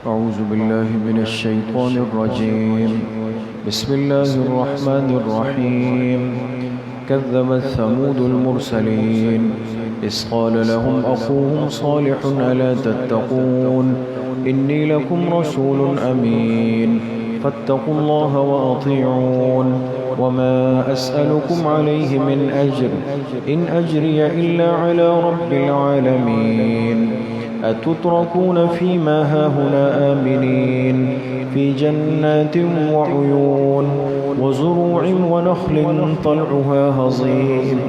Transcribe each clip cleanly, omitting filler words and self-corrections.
أعوذ بالله من الشيطان الرجيم. بسم الله الرحمن الرحيم. كذبت ثمود المرسلين إذ قال لهم أخوهم صالح ألا تتقون إني لكم رسول أمين فاتقوا الله وأطيعون وما أسألكم عليه من أجر إن أجري إلا على رب العالمين أتتركون فيما هاهنا آمنين في جنات وعيون وزروع ونخل طلعها هضيم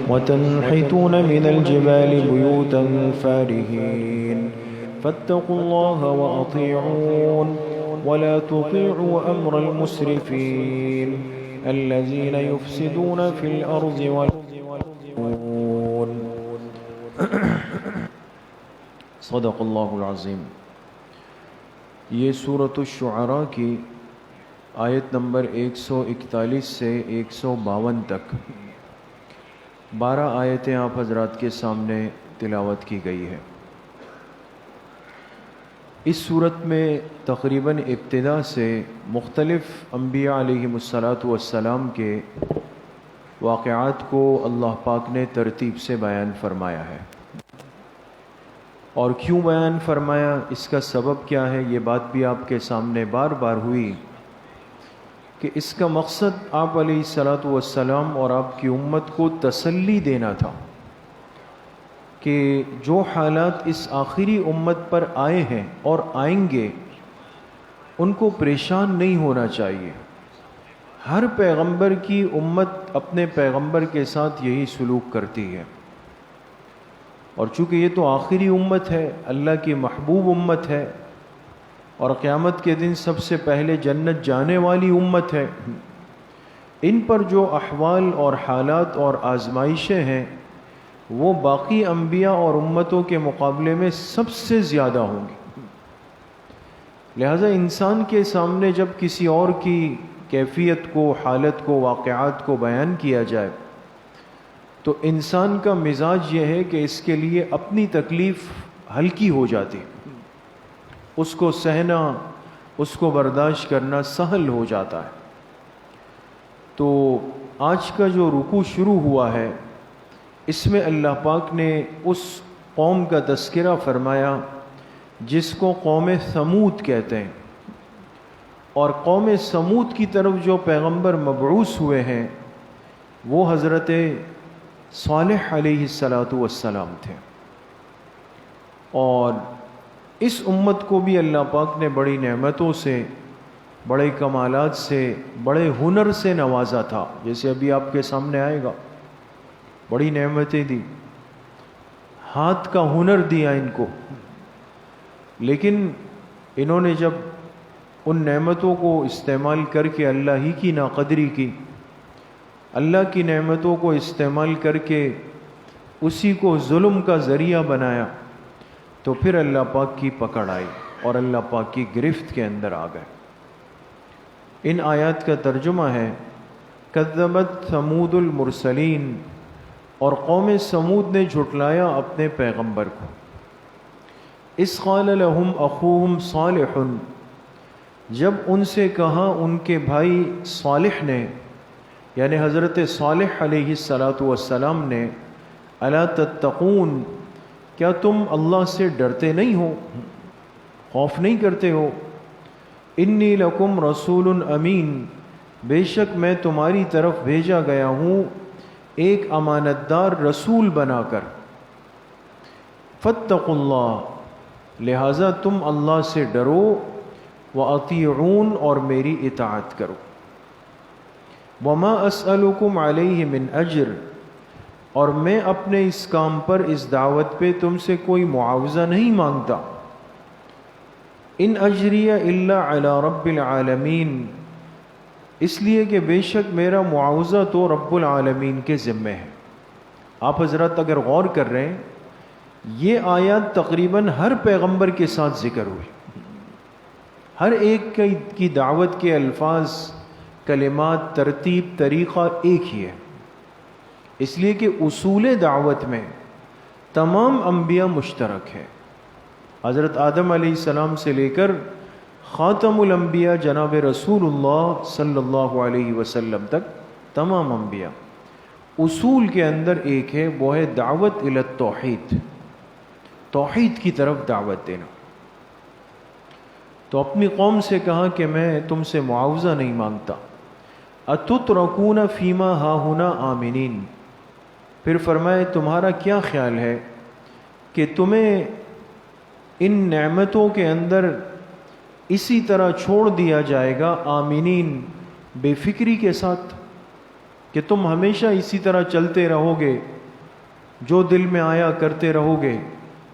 وتنحتون من الجبال بيوتا فارهين فاتقوا الله وأطيعون ولا تطيعوا أمر المسرفين الذين يفسدون في الأرض والمفسدون. صدق اللہ العظیم. یہ سورۃ الشعراء کی آیت نمبر 141 سے 152 تک 12 آیتیں آپ حضرات کے سامنے تلاوت کی گئی ہے. اس صورت میں تقریباً ابتدا سے مختلف انبیاء علیہم السلام کے واقعات کو اللہ پاک نے ترتیب سے بیان فرمایا ہے. اور کیوں بیان فرمایا، اس کا سبب کیا ہے، یہ بات بھی آپ کے سامنے بار بار ہوئی کہ اس کا مقصد آپ علیہ السلام اور آپ کی امت کو تسلی دینا تھا کہ جو حالات اس آخری امت پر آئے ہیں اور آئیں گے ان کو پریشان نہیں ہونا چاہیے. ہر پیغمبر کی امت اپنے پیغمبر کے ساتھ یہی سلوک کرتی ہے، اور چونکہ یہ تو آخری امت ہے، اللہ کی محبوب امت ہے، اور قیامت کے دن سب سے پہلے جنت جانے والی امت ہے، ان پر جو احوال اور حالات اور آزمائشیں ہیں وہ باقی انبیاء اور امتوں کے مقابلے میں سب سے زیادہ ہوں گی. لہذا انسان کے سامنے جب کسی اور کی کیفیت کو، حالت کو، واقعات کو بیان کیا جائے تو انسان کا مزاج یہ ہے کہ اس کے لیے اپنی تکلیف ہلکی ہو جاتی، اس کو سہنا، اس کو برداشت کرنا سہل ہو جاتا ہے. تو آج کا جو رکوع شروع ہوا ہے اس میں اللہ پاک نے اس قوم کا تذکرہ فرمایا جس کو قوم ثمود کہتے ہیں، اور قوم ثمود کی طرف جو پیغمبر مبعوث ہوئے ہیں وہ حضرت صالح علیہ السلام تھے. اور اس امت کو بھی اللہ پاک نے بڑی نعمتوں سے، بڑے کمالات سے، بڑے ہنر سے نوازا تھا، جیسے ابھی آپ کے سامنے آئے گا. بڑی نعمتیں دی، ہاتھ کا ہنر دیا ان کو، لیکن انہوں نے جب ان نعمتوں کو استعمال کر کے اللہ ہی کی ناقدری کی، اللہ کی نعمتوں کو استعمال کر کے اسی کو ظلم کا ذریعہ بنایا تو پھر اللہ پاک کی پکڑ آئی اور اللہ پاک کی گرفت کے اندر آ گئے. ان آیات کا ترجمہ ہے کذبت ثمود المرسلین، اور قوم ثمود نے جھٹلایا اپنے پیغمبر کو. اذ قال لهم اخوهم صالح، جب ان سے کہا ان کے بھائی صالح نے، یعنی حضرت صالح علیہ السلام نے، الا تتقون، کیا تم اللہ سے ڈرتے نہیں ہو، خوف نہیں کرتے ہو، انی لکم رسول امین، بے شک میں تمہاری طرف بھیجا گیا ہوں ایک امانت دار رسول بنا کر، فاتقوا اللہ، لہٰذا تم اللہ سے ڈرو، واطیعون، اور میری اطاعت کرو، وما اسألکم علیہ من اجر، اور میں اپنے اس کام پر، اس دعوت پہ تم سے کوئی معاوضہ نہیں مانگتا، ان اجریہ الا علی رب العالمین، اس لیے کہ بے شک میرا معاوضہ تو رب العالمین کے ذمے ہے. آپ حضرات اگر غور کر رہے ہیں یہ آیات تقریباً ہر پیغمبر کے ساتھ ذکر ہوئی، ہر ایک کی دعوت کے الفاظ، کلمات، ترتیب، طریقہ ایک ہی ہے، اس لیے کہ اصول دعوت میں تمام انبیاء مشترک ہے. حضرت آدم علیہ السلام سے لے کر خاتم الانبیاء جناب رسول اللہ صلی اللہ علیہ وسلم تک تمام انبیاء اصول کے اندر ایک ہے، وہ ہے دعوت الی التوحید، توحید کی طرف دعوت دینا۔ تو اپنی قوم سے کہا کہ میں تم سے معاوضہ نہیں مانگتا، اتترکون فیما ہاہنا آمنین، پھر فرمائے تمہارا کیا خیال ہے کہ تمہیں ان نعمتوں کے اندر اسی طرح چھوڑ دیا جائے گا، آمنین بے فکری کے ساتھ، کہ تم ہمیشہ اسی طرح چلتے رہو گے، جو دل میں آیا کرتے رہو گے،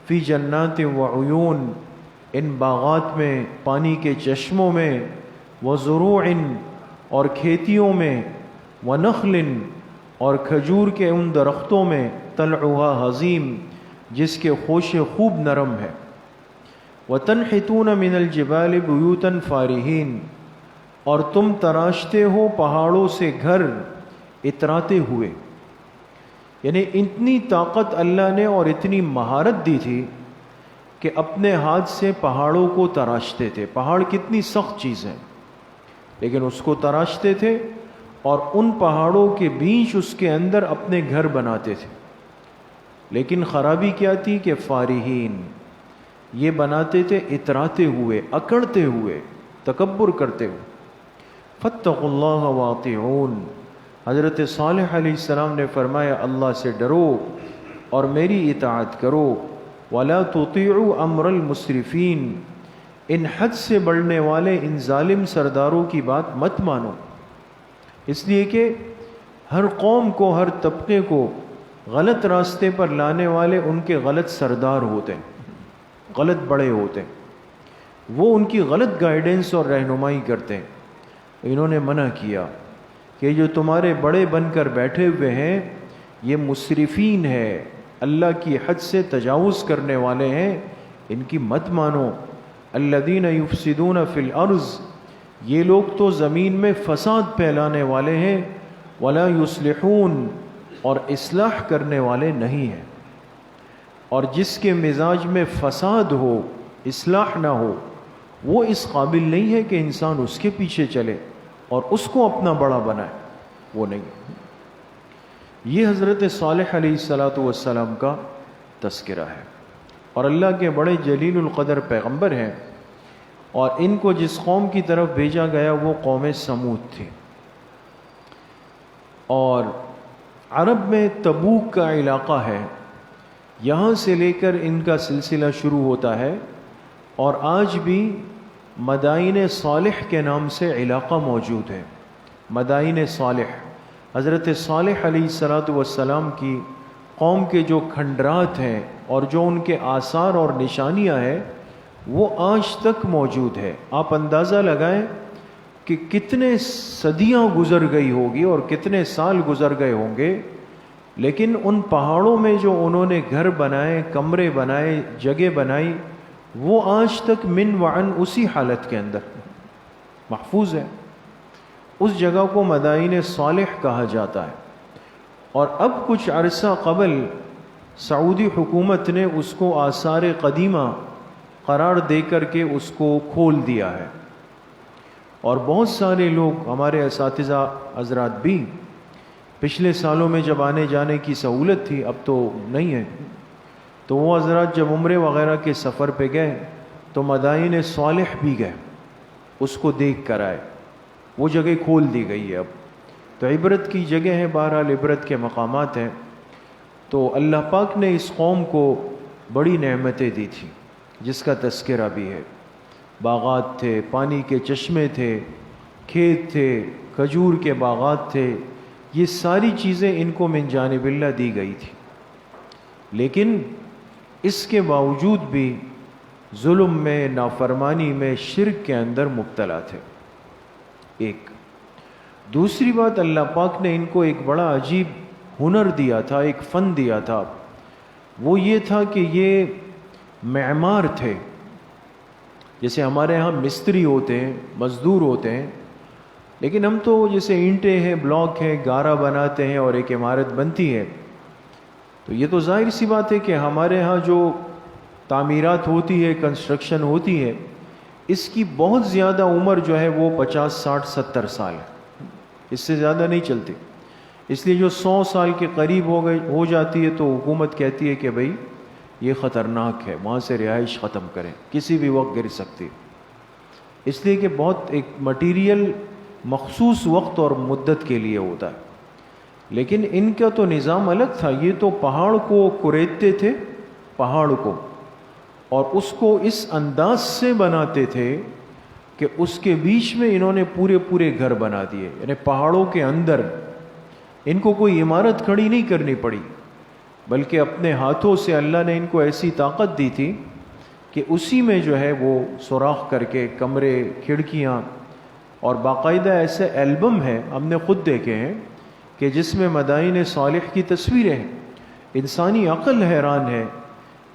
فی جنات و عیون، ان باغات میں، پانی کے چشموں میں، وزروع، اور کھیتیوں میں، ونخل، اور کھجور کے ان درختوں میں، طلعها حظیم، جس کے خوشے خوب نرم ہے، وتنحتون من الجبال بیوتا فارہین، اور تم تراشتے ہو پہاڑوں سے گھر اتراتے ہوئے۔ یعنی اتنی طاقت اللہ نے اور اتنی مہارت دی تھی کہ اپنے ہاتھ سے پہاڑوں کو تراشتے تھے۔ پہاڑ کتنی سخت چیز ہے، لیکن اس کو تراشتے تھے اور ان پہاڑوں کے بیچ اس کے اندر اپنے گھر بناتے تھے۔ لیکن خرابی کیا تھی کہ فارہین، یہ بناتے تھے اتراتے ہوئے، اکڑتے ہوئے، تکبر کرتے ہوئے۔ فاتقوا اللہ واطیعون، حضرت صالح علیہ السلام نے فرمایا اللہ سے ڈرو اور میری اطاعت کرو، ولا تطیعوا امر المسرفین، ان حد سے بڑھنے والے ان ظالم سرداروں کی بات مت مانو، اس لیے کہ ہر قوم کو، ہر طبقے کو غلط راستے پر لانے والے ان کے غلط سردار ہوتے ہیں، غلط بڑے ہوتے ہیں، وہ ان کی غلط گائیڈنس اور رہنمائی کرتے ہیں۔ انہوں نے منع کیا کہ جو تمہارے بڑے بن کر بیٹھے ہوئے ہیں یہ مسرفین ہے، اللہ کی حد سے تجاوز کرنے والے ہیں، ان کی مت مانو۔ الذین یفسدون فی الارض، یہ لوگ تو زمین میں فساد پھیلانے والے ہیں، ولا یصلحون، اور اصلاح کرنے والے نہیں ہیں۔ اور جس کے مزاج میں فساد ہو، اصلاح نہ ہو، وہ اس قابل نہیں ہے کہ انسان اس کے پیچھے چلے اور اس کو اپنا بڑا بنائے، وہ نہیں۔ یہ حضرت صالح علیہ السلام کا تذکرہ ہے، اور اللہ کے بڑے جلیل القدر پیغمبر ہیں، اور ان کو جس قوم کی طرف بھیجا گیا وہ قوم سمود تھی۔ اور عرب میں تبوک کا علاقہ ہے، یہاں سے لے کر ان کا سلسلہ شروع ہوتا ہے، اور آج بھی مدائن صالح کے نام سے علاقہ موجود ہے۔ مدائن صالح، حضرت صالح علیہ السلام کی قوم کے جو کھنڈرات ہیں اور جو ان کے آثار اور نشانیاں ہیں وہ آج تک موجود ہے۔ آپ اندازہ لگائیں کہ کتنے صدیاں گزر گئی ہوگی اور کتنے سال گزر گئے ہوں گے، لیکن ان پہاڑوں میں جو انہوں نے گھر بنائے، کمرے بنائے، جگہ بنائی، وہ آج تک من وعن اسی حالت کے اندر محفوظ ہے۔ اس جگہ کو مدائن صالح کہا جاتا ہے، اور اب کچھ عرصہ قبل سعودی حکومت نے اس کو آثار قدیمہ قرار دے کر کے اس کو کھول دیا ہے، اور بہت سارے لوگ، ہمارے اساتذہ حضرات بھی پچھلے سالوں میں جب آنے جانے کی سہولت تھی، اب تو نہیں ہے، تو وہ حضرات جب عمرے وغیرہ کے سفر پہ گئے تو مدائن صالح بھی گئے، اس کو دیکھ کر آئے۔ وہ جگہ کھول دی گئی ہے اب، تو عبرت کی جگہ ہے، بہرحال عبرت کے مقامات ہیں۔ تو اللہ پاک نے اس قوم کو بڑی نعمتیں دی تھی، جس کا تذکرہ بھی ہے۔ باغات تھے، پانی کے چشمے تھے، کھیت تھے، کھجور کے باغات تھے، یہ ساری چیزیں ان کو من جانب اللہ دی گئی تھی، لیکن اس کے باوجود بھی ظلم میں، نافرمانی میں، شرک کے اندر مبتلا تھے۔ ایک دوسری بات، اللہ پاک نے ان کو ایک بڑا عجیب ہنر دیا تھا، ایک فن دیا تھا، وہ یہ تھا کہ یہ معمار تھے۔ جیسے ہمارے ہاں مستری ہوتے ہیں، مزدور ہوتے ہیں، لیکن ہم تو جیسے اینٹیں ہیں، بلاک ہیں، گارا بناتے ہیں اور ایک عمارت بنتی ہے، تو یہ تو ظاہر سی بات ہے کہ ہمارے ہاں جو تعمیرات ہوتی ہے، کنسٹرکشن ہوتی ہے، اس کی بہت زیادہ عمر جو ہے وہ 50 60 70 سال ہے، اس سے زیادہ نہیں چلتی. اس لیے جو 100 سال کے قریب ہو جاتی ہے تو حکومت کہتی ہے کہ بھئی یہ خطرناک ہے، وہاں سے رہائش ختم کریں، کسی بھی وقت گر سکتی. اس لیے کہ بہت ایک مٹیریل مخصوص وقت اور مدت کے لیے ہوتا ہے. لیکن ان کا تو نظام الگ تھا، یہ تو پہاڑ کو کریدتے تھے، پہاڑ کو، اور اس کو اس انداز سے بناتے تھے کہ اس کے بیچ میں انہوں نے پورے گھر بنا دیے. یعنی پہاڑوں کے اندر ان کو کوئی عمارت کھڑی نہیں کرنی پڑی، بلکہ اپنے ہاتھوں سے اللہ نے ان کو ایسی طاقت دی تھی کہ اسی میں جو ہے وہ سوراخ کر کے کمرے، کھڑکیاں، اور باقاعدہ ایسے البم ہیں ہم نے خود دیکھے ہیں کہ جس میں مدائن صالح کی تصویریں ہیں. انسانی عقل حیران ہے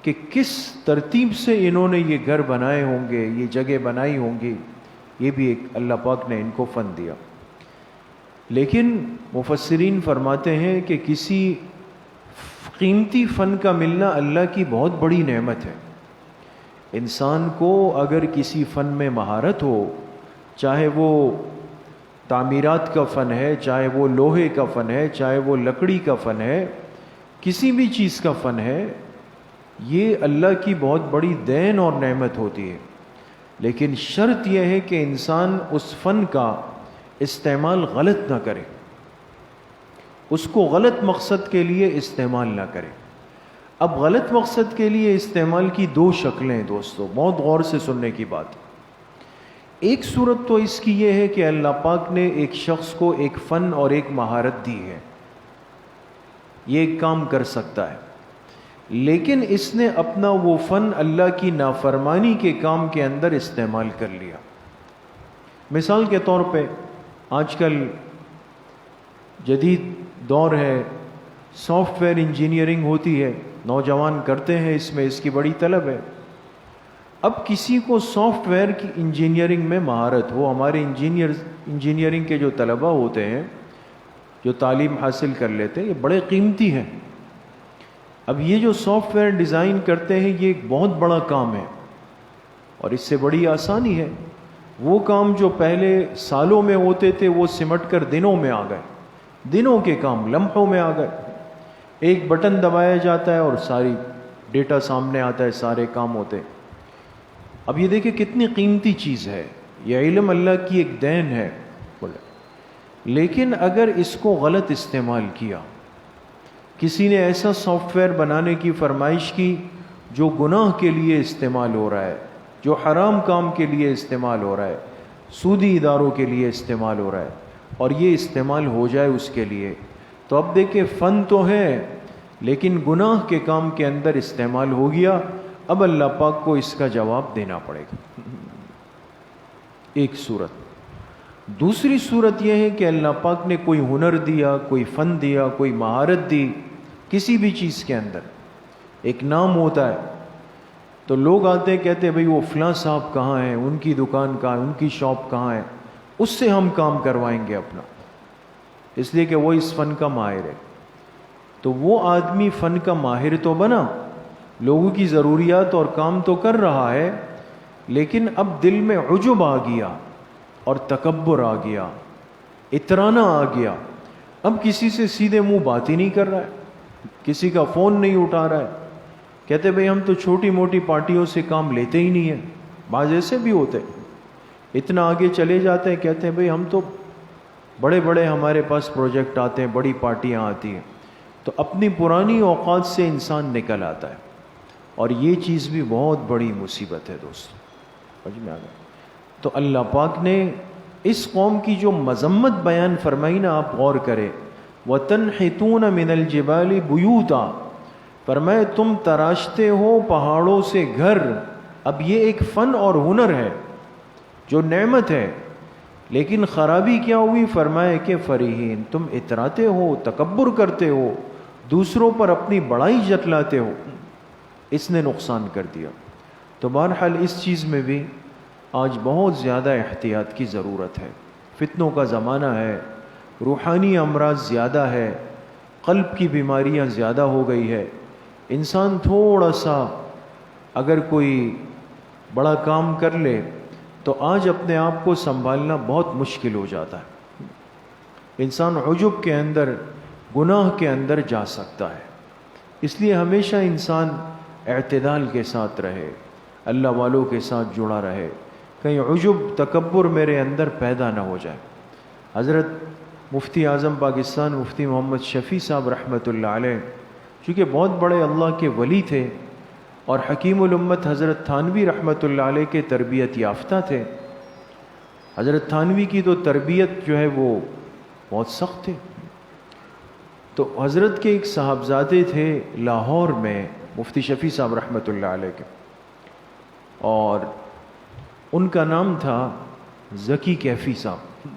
کہ کس ترتیب سے انہوں نے یہ گھر بنائے ہوں گے، یہ جگہ بنائی ہوں گی. یہ بھی ایک اللہ پاک نے ان کو فن دیا. لیکن مفسرین فرماتے ہیں کہ کسی قیمتی فن کا ملنا اللہ کی بہت بڑی نعمت ہے. انسان کو اگر کسی فن میں مہارت ہو، چاہے وہ تعمیرات کا فن ہے، چاہے وہ لوہے کا فن ہے، چاہے وہ لکڑی کا فن ہے، کسی بھی چیز کا فن ہے، یہ اللہ کی بہت بڑی دین اور نعمت ہوتی ہے. لیکن شرط یہ ہے کہ انسان اس فن کا استعمال غلط نہ کرے، اس کو غلط مقصد کے لیے استعمال نہ کرے. اب غلط مقصد کے لیے استعمال کی دو شکلیں ہیں دوستو، بہت غور سے سننے کی بات. ایک صورت تو اس کی یہ ہے کہ اللہ پاک نے ایک شخص کو ایک فن اور ایک مہارت دی ہے، یہ ایک کام کر سکتا ہے، لیکن اس نے اپنا وہ فن اللہ کی نافرمانی کے کام کے اندر استعمال کر لیا. مثال کے طور پہ آج کل جدید دور ہے، سافٹ ویئر انجینئرنگ ہوتی ہے، نوجوان کرتے ہیں، اس میں اس کی بڑی طلب ہے. اب کسی کو سافٹ ویئر کی انجینئرنگ میں مہارت ہو، ہمارے انجینئرنگ کے جو طلبہ ہوتے ہیں جو تعلیم حاصل کر لیتے ہیں، یہ بڑے قیمتی ہیں. اب یہ جو سافٹ ویئر ڈیزائن کرتے ہیں یہ ایک بہت بڑا کام ہے، اور اس سے بڑی آسانی ہے. وہ کام جو پہلے سالوں میں ہوتے تھے وہ سمٹ کر دنوں میں آ گئے، دنوں کے کام لمحوں میں آ گئے. ایک بٹن دبایا جاتا ہے اور ساری ڈیٹا سامنے آتا ہے، سارے کام ہوتے ہیں. اب یہ دیکھیں کتنی قیمتی چیز ہے، یہ علم اللہ کی ایک دین ہے. لیکن اگر اس کو غلط استعمال کیا، کسی نے ایسا سافٹ ویئر بنانے کی فرمائش کی جو گناہ کے لیے استعمال ہو رہا ہے، جو حرام کام کے لیے استعمال ہو رہا ہے، سودی اداروں کے لیے استعمال ہو رہا ہے، اور یہ استعمال ہو جائے اس کے لیے، تو اب دیکھیں فن تو ہے لیکن گناہ کے کام کے اندر استعمال ہو گیا. اب اللہ پاک کو اس کا جواب دینا پڑے گا. ایک صورت. دوسری صورت یہ ہے کہ اللہ پاک نے کوئی ہنر دیا، کوئی فن دیا، کوئی مہارت دی کسی بھی چیز کے اندر، ایک نام ہوتا ہے، تو لوگ آتے کہتے ہیں بھئی وہ فلاں صاحب کہاں ہیں، ان کی دکان کہاں ہے، ان کی شاپ کہاں ہے، اس سے ہم کام کروائیں گے اپنا، اس لیے کہ وہ اس فن کا ماہر ہے. تو وہ آدمی فن کا ماہر تو بنا، لوگوں کی ضروریات اور کام تو کر رہا ہے، لیکن اب دل میں عجب آ گیا اور تکبر آ گیا، اترانا آ گیا. اب کسی سے سیدھے منہ بات ہی نہیں کر رہا ہے، کسی کا فون نہیں اٹھا رہا ہے. کہتے بھئی ہم تو چھوٹی موٹی پارٹیوں سے کام لیتے ہی نہیں ہیں. بعض ایسے بھی ہوتے اتنا آگے چلے جاتے ہیں، کہتے ہیں بھئی ہم تو بڑے بڑے ہمارے پاس پروجیکٹ آتے ہیں، بڑی پارٹیاں آتی ہیں. تو اپنی پرانی اوقات سے انسان نکل آتا ہے، اور یہ چیز بھی بہت بڑی مصیبت ہے دوستو. سمجھ میں آ گیا؟ تو اللہ پاک نے اس قوم کی جو مذمت بیان فرمائی نا، آپ غور کریں. وَتَنْحِتُونَ مِنَ الْجِبَالِ بُيُوتًا، فرمائے تم تراشتے ہو پہاڑوں سے گھر. اب یہ ایک فن اور ہنر ہے جو نعمت ہے، لیکن خرابی کیا ہوئی؟ فرمائے کہ فریحین، تم اتراتے ہو، تکبر کرتے ہو، دوسروں پر اپنی بڑائی جتلاتے ہو. اس نے نقصان کر دیا. تو بہرحال اس چیز میں بھی آج بہت زیادہ احتیاط کی ضرورت ہے. فتنوں کا زمانہ ہے، روحانی امراض زیادہ ہے، قلب کی بیماریاں زیادہ ہو گئی ہے. انسان تھوڑا سا اگر کوئی بڑا کام کر لے تو آج اپنے آپ کو سنبھالنا بہت مشکل ہو جاتا ہے. انسان عجب کے اندر، گناہ کے اندر جا سکتا ہے. اس لیے ہمیشہ انسان اعتدال کے ساتھ رہے، اللہ والوں کے ساتھ جڑا رہے، کہیں عجب تکبر میرے اندر پیدا نہ ہو جائے. حضرت مفتی اعظم پاکستان مفتی محمد شفیع صاحب رحمۃ اللہ علیہ، چونکہ بہت بڑے اللہ کے ولی تھے اور حکیم الامت حضرت تھانوی رحمۃ اللہ علیہ کے تربیت یافتہ تھے. حضرت تھانوی کی تو تربیت جو ہے وہ بہت سخت تھی. تو حضرت کے ایک صاحبزادے تھے لاہور میں مفتی شفیع صاحب رحمۃ اللہ علیہ کے، اور ان کا نام تھا ذکی کیفی صاحب.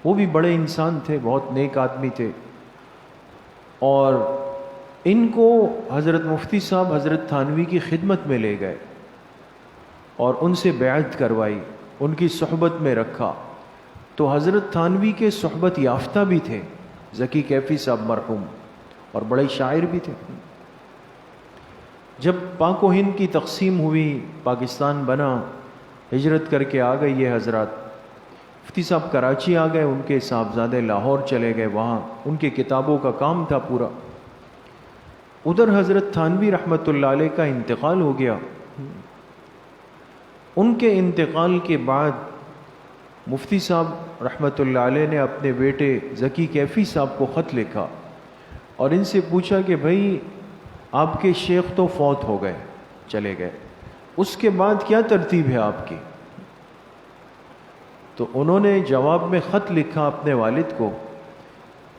وہ بھی بڑے انسان تھے، بہت نیک آدمی تھے. اور ان کو حضرت مفتی صاحب حضرت تھانوی کی خدمت میں لے گئے اور ان سے بیعت کروائی، ان کی صحبت میں رکھا. تو حضرت تھانوی کے صحبت یافتہ بھی تھے ذکی کیفی صاحب مرحوم، اور بڑے شاعر بھی تھے. جب پاک و ہند کی تقسیم ہوئی، پاکستان بنا، ہجرت کر کے آ گئی یہ حضرات. مفتی صاحب کراچی آ گئے، ان کے صاحبزادے لاہور چلے گئے، وہاں ان کے کتابوں کا کام تھا پورا. ادھر حضرت تھانوی رحمۃ اللہ علیہ کا انتقال ہو گیا. ان کے انتقال کے بعد مفتی صاحب رحمۃ اللہ علیہ نے اپنے بیٹے ذکی کیفی صاحب کو خط لکھا اور ان سے پوچھا کہ بھائی آپ کے شیخ تو فوت ہو گئے، چلے گئے، اس کے بعد کیا ترتیب ہے آپ کی؟ تو انہوں نے جواب میں خط لکھا اپنے والد کو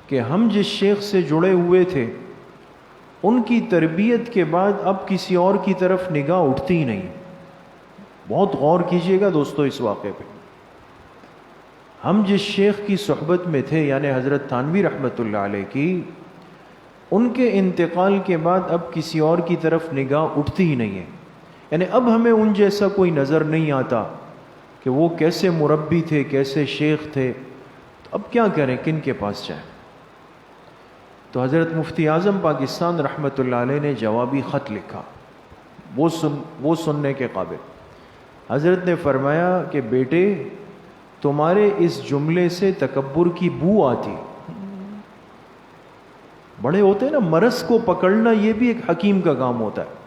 کہ ہم جس شیخ سے جڑے ہوئے تھے ان کی تربیت کے بعد اب کسی اور کی طرف نگاہ اٹھتی ہی نہیں. بہت غور کیجئے گا دوستو اس واقعے پہ. ہم جس شیخ کی صحبت میں تھے یعنی حضرت تھانوی رحمۃ اللہ علیہ کی، ان کے انتقال کے بعد اب کسی اور کی طرف نگاہ اٹھتی ہی نہیں ہے. یعنی اب ہمیں ان جیسا کوئی نظر نہیں آتا کہ وہ کیسے مربی تھے، کیسے شیخ تھے. تو اب کیا کریں، کن کے پاس جائیں؟ تو حضرت مفتی اعظم پاکستان رحمۃ اللہ علیہ نے جوابی خط لکھا، وہ سننے کے قابل. حضرت نے فرمایا کہ بیٹے تمہارے اس جملے سے تکبر کی بو آتی. بڑے ہوتے ہیں نا، مرض کو پکڑنا یہ بھی ایک حکیم کا کام ہوتا ہے.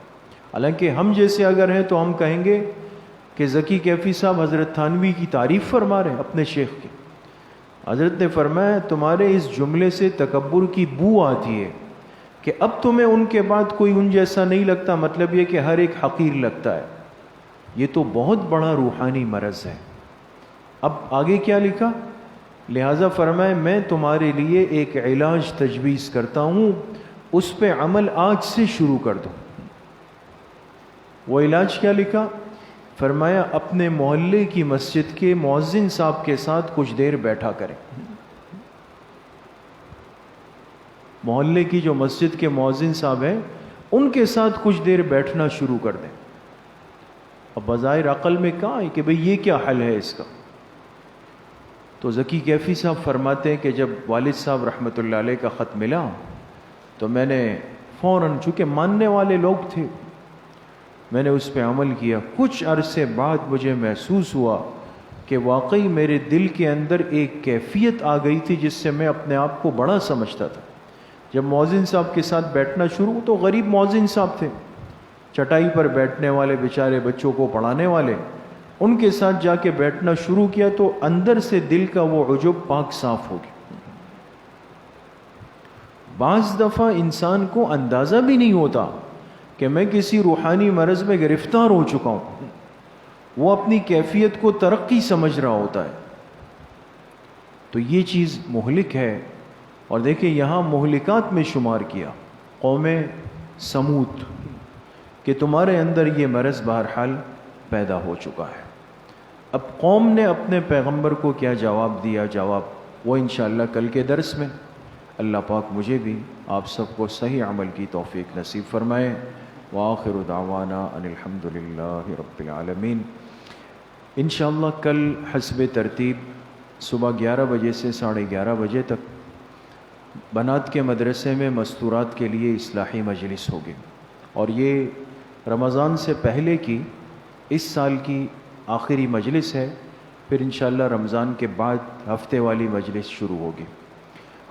حالانکہ ہم جیسے اگر ہیں تو ہم کہیں گے کہ ذکی کیفی صاحب حضرت تھانوی کی تعریف فرما رہے ہیں اپنے شیخ کی. حضرت نے فرمایا تمہارے اس جملے سے تکبر کی بو آتی ہے کہ اب تمہیں ان کے بعد کوئی ان جیسا نہیں لگتا، مطلب یہ کہ ہر ایک حقیر لگتا ہے. یہ تو بہت بڑا روحانی مرض ہے. اب آگے کیا لکھا؟ لہذا فرمائے میں تمہارے لیے ایک علاج تجویز کرتا ہوں، اس پہ عمل آج سے شروع کر دو. وہ علاج کیا لکھا؟ فرمایا اپنے محلے کی مسجد کے مؤذن صاحب کے ساتھ کچھ دیر بیٹھا کریں. محلے کی جو مسجد کے مؤذن صاحب ہیں ان کے ساتھ کچھ دیر بیٹھنا شروع کر دیں. اب بظاہر عقل میں کہاں ہے کہ بھئی یہ کیا حل ہے اس کا؟ تو ذکی کیفی صاحب فرماتے ہیں کہ جب والد صاحب رحمۃ اللہ علیہ کا خط ملا تو میں نے فوراً، چونکہ ماننے والے لوگ تھے، میں نے اس پہ عمل کیا. کچھ عرصے بعد مجھے محسوس ہوا کہ واقعی میرے دل کے اندر ایک کیفیت آ گئی تھی جس سے میں اپنے آپ کو بڑا سمجھتا تھا. جب مؤذن صاحب کے ساتھ بیٹھنا شروع، تو غریب مؤذن صاحب تھے، چٹائی پر بیٹھنے والے بیچارے، بچوں کو پڑھانے والے. ان کے ساتھ جا کے بیٹھنا شروع کیا تو اندر سے دل کا وہ عجب پاک صاف ہو گیا. بعض دفعہ انسان کو اندازہ بھی نہیں ہوتا کہ میں کسی روحانی مرض میں گرفتار ہو چکا ہوں. وہ اپنی کیفیت کو ترقی سمجھ رہا ہوتا ہے. تو یہ چیز مہلک ہے. اور دیکھیں یہاں مہلکات میں شمار کیا قوم سمود کہ تمہارے اندر یہ مرض بہرحال پیدا ہو چکا ہے. اب قوم نے اپنے پیغمبر کو کیا جواب دیا، جواب وہ انشاءاللہ کل کے درس میں. اللہ پاک مجھے بھی آپ سب کو صحیح عمل کی توفیق نصیب فرمائے. وآخر دعوانا ان الحمد للہ رب العالمین. انشاءاللہ کل حسب ترتیب صبح 11 بجے سے 11:30 بجے تک بنات کے مدرسے میں مستورات کے لیے اصلاحی مجلس ہوگی. اور یہ رمضان سے پہلے کی اس سال کی آخری مجلس ہے، پھر انشاءاللہ رمضان کے بعد ہفتے والی مجلس شروع ہوگی،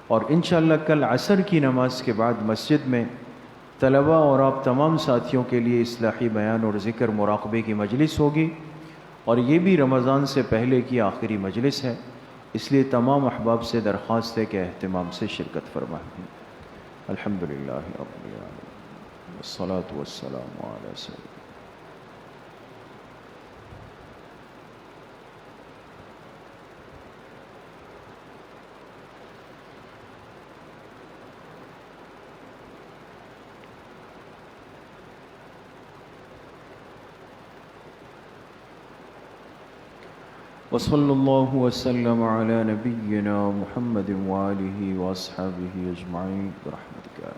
اور انشاءاللہ کل عصر کی نماز کے بعد مسجد میں طلباء اور آپ تمام ساتھیوں کے لیے اصلاحی بیان اور ذکر مراقبے کی مجلس ہوگی، اور یہ بھی رمضان سے پہلے کی آخری مجلس ہے، اس لیے تمام احباب سے درخواست ہے کہ اہتمام سے شرکت فرمائیں۔ الحمدللہ رب العالمین والصلاة والسلام علی سیدنا وصلی اللہ وسلم علی نبینا محمد وآلہ واصحابہ اجمعین برحمتک یا